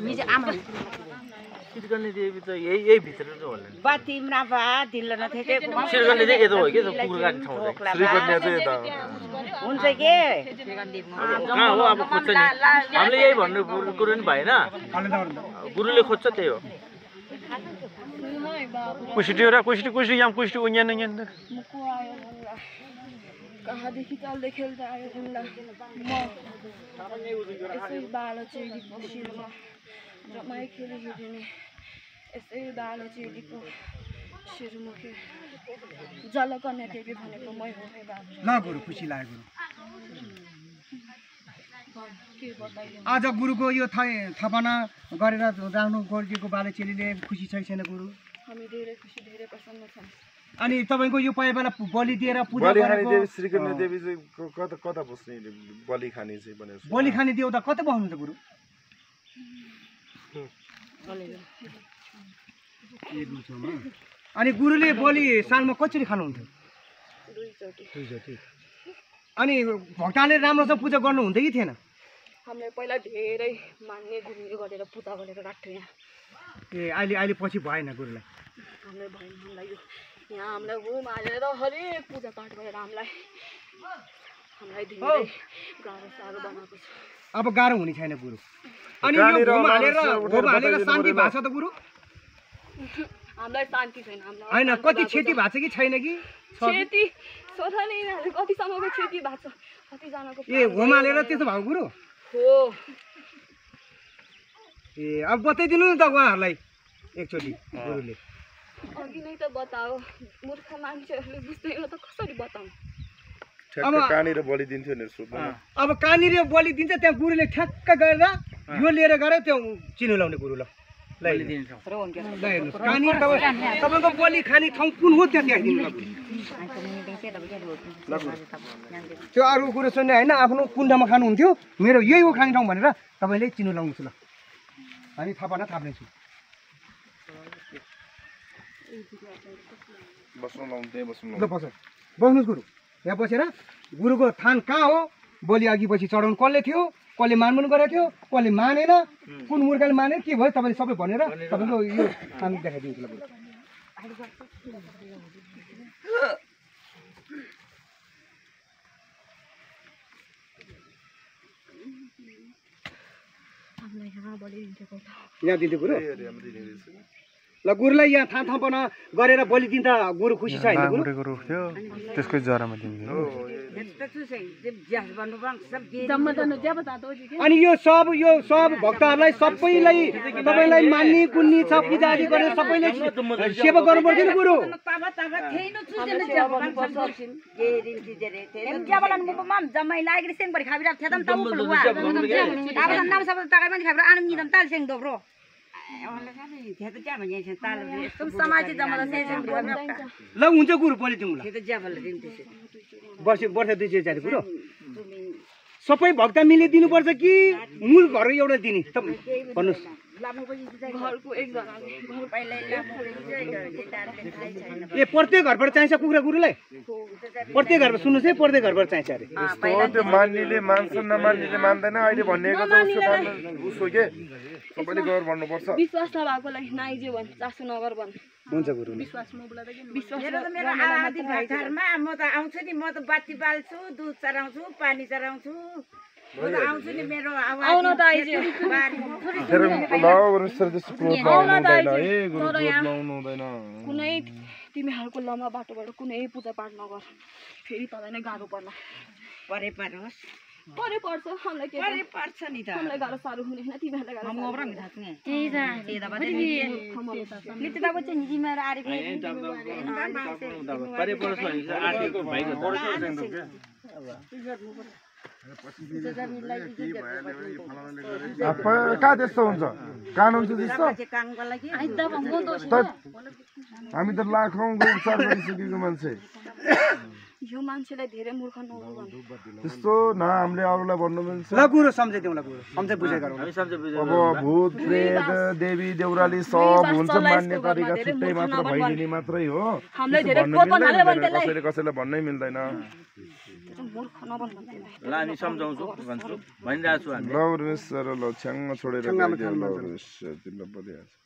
निजे आमा सिरगन्ने देवी त यही भित्र त होला नि बातिमरा बा दिल्ल न थे सिरगन्ने चाहिँ यता हो के कुकुरगाडी ठाउँ चाहिँ श्रीकन्या चाहिँ यता हुन्छ के कहाँ हो अब खोज्छ नि हामीले यही भन्नु कुरो नि भएन गुरुले खोज्छ त्यही हो कुष्टी यहाँ कुष्टी उन्यान कहाँदेखि तलले खेल्दा आयो उनला म यसै बालो चेलीको शिरमा रमाइ खेली हिँड्ने यसै बालो चेलीको शिरमुखे जलकन्या देवी भनेको मै हो है बाबु ल गुरु खुसी लाग्यो के बताइयो आज गुरुको यो थपना गरेर राख्नु गरिदिएको बाले चेलीले खुसी छैन गुरु हामी धेरै खुसी धेरै प्रसन्न छौँ अनि तपाईको यो पाए बेला बलि दिएर पूजा बलि खाने गरेको देवी श्रीकन्या देवी चाहिँ कता कता बस्ने बलि खाने चाहिँ भनेर बलि खाने देउता कता बस्नुहुन्छ गुरु अनि गुरुले बलि सालमा कसरी खानुहुन्थ्यो दुईचोटि अनि भक्तले राम्रोसँग पूजा गर्नु हुन्थ्यो कि थिएन हामीले पहिला धेरै मान्ने गुरुले गरेर पूजा गरेर राख्थ्यो यहाँ ए अहिले पछि भएन गुरुलाई हामीलाई भएन हामीलाई यहाँ हामीलाई होम हालेर हरेक पूजा पाठ गरेर हामीलाई धेरै गाह्रो साह्रो बनाएको छ अब गाह्रो हुने छैन गुरु अनि यो होम हालेर शान्ति भएको छ त गुरु हामीलाई शान्ति छैन हामीलाई हैन कति क्षति भएको छ कि छैन कि क्षति सोधा नै कतिसम्मको क्षति भएको छ कतिजनाको ए होम हालेर त्यसो भएको गुरु हो ए अब बताइदिनु नि त उहाँहरूलाई एकचोटि गुरुले अघि नै त बताओ मूर्ख मान्छेहरूले बुझ्दैन त कसरी बताउँ ठ्याक्क कहाँनिर बलि दिन्थ्यो नि सोध्नु अब कहाँनिर बलि दिन्छ त्यहाँ गुरुले ठ्याक्क गरेर यो लिएर गएर त्यो चिनो लाउने गुरु ल कहाँनिर तपाईँको बलि खाने ठाउँ कुन हो त्यहाँ देखाइदिनु त्यो अरू कुरो सुन्ने होइन आफ्नो कुण्डमा खानुहुन्थ्यो मेरो यही हो खाने ठाउँ भनेर तपाईँले चिनो लाउनुहोस् ल हामी थपना थाप्नेछु बस्नुहोस् गुरु यहाँ बसेर गुरुको थान कहाँ हो बलि अघि पछि चढाउनु कसले थियो कसले मान्नु गरेको थियो कसले मानेन कुन मूर्खले मानेन के भयो तपाईँले सबै भनेर तपाईँको यो थान देखाइदिन्छु ल गुरु यहाँ दिन्थ्यो गुरु ल गुरुलाई यहाँ थापना गरेर बलि दिँदा गुरु खुसी छ होइन गुरु त्यसकै जरामा दिन्थ्यो अनि यो सब भक्तहरूलाई सबैलाई तपाईँलाई मान्ने कुन्नी छ पूजाआदि गरेर सबैले सेवा गर्नुपर्छ नि गुरु ल हुन्छ गुरु बलि दिउँ ल वर्ष 2000 गुरु सबै भक्त मिले दिनुपर्छ कि मूल घर एउटा दिने भन्नुहोस् ए प्रत्येक घरबाट चाहिन्छ कुखुरा गुरुलाई प्रत्येक घरबाट सुन्नुहोस् है प्रत्येक घरबाट चाहिन्छ अरे त्यो मान्नेले मान्छ नमान्नेले मान्दैन अहिले भनिएको त उसो के सबैले गर भन्नुपर्छ विश्वास नभएकोलाई नाइजे भन् चासो नगर भन् हुन्छ गुरु विश्वास मेरो आदि घरमा म त आउँछु नि म त बाती बाल्छु दुध चराउँछु पानी चराउँछु म त आउँछु नि मेरो आउन त आइजे कुनै तिमीहरूको लम्बा बाटोबाट कुनै पूजा पाठ नगर फेरि तँलाई नै गाह्रो पर्ला परे परोस् परे पर्छ हामीलाई के परे पर्छ नि त हामीलाई गाह्रो साह्रो हुने होइन तिमीहरूलाई गाह्रो कहाँ त्यस्तो हुन्छ कानुन चाहिँ त्यस्तो हामी त लाखौँ उपचार गरिसकेको मान्छे यो मान्छेलाई धेरै मूर्ख नहुनु त्यस्तो न हामीले अरूलाई भन्नु मिल्छ ल गुरु सम्झाइदिउँ ल गुरु सम्झाइ बुझाइ गरौँ अब भूत प्रेत देवी देउराली सब हुन्छ मान्ने तरिका छुट्टै मात्र भइदिने मात्रै हो कसैले कसैलाई भन्नै मिल्दैन मूर्ख नबन भन्थे ल हामी सम्झाउँछौँ भन्छु भनिरहेको छु हामी ल उर्वेश सर ल छ्याङ्ग छोडेर गइदियो ल उर्वेस तिमीलाई बोलिहाल्छु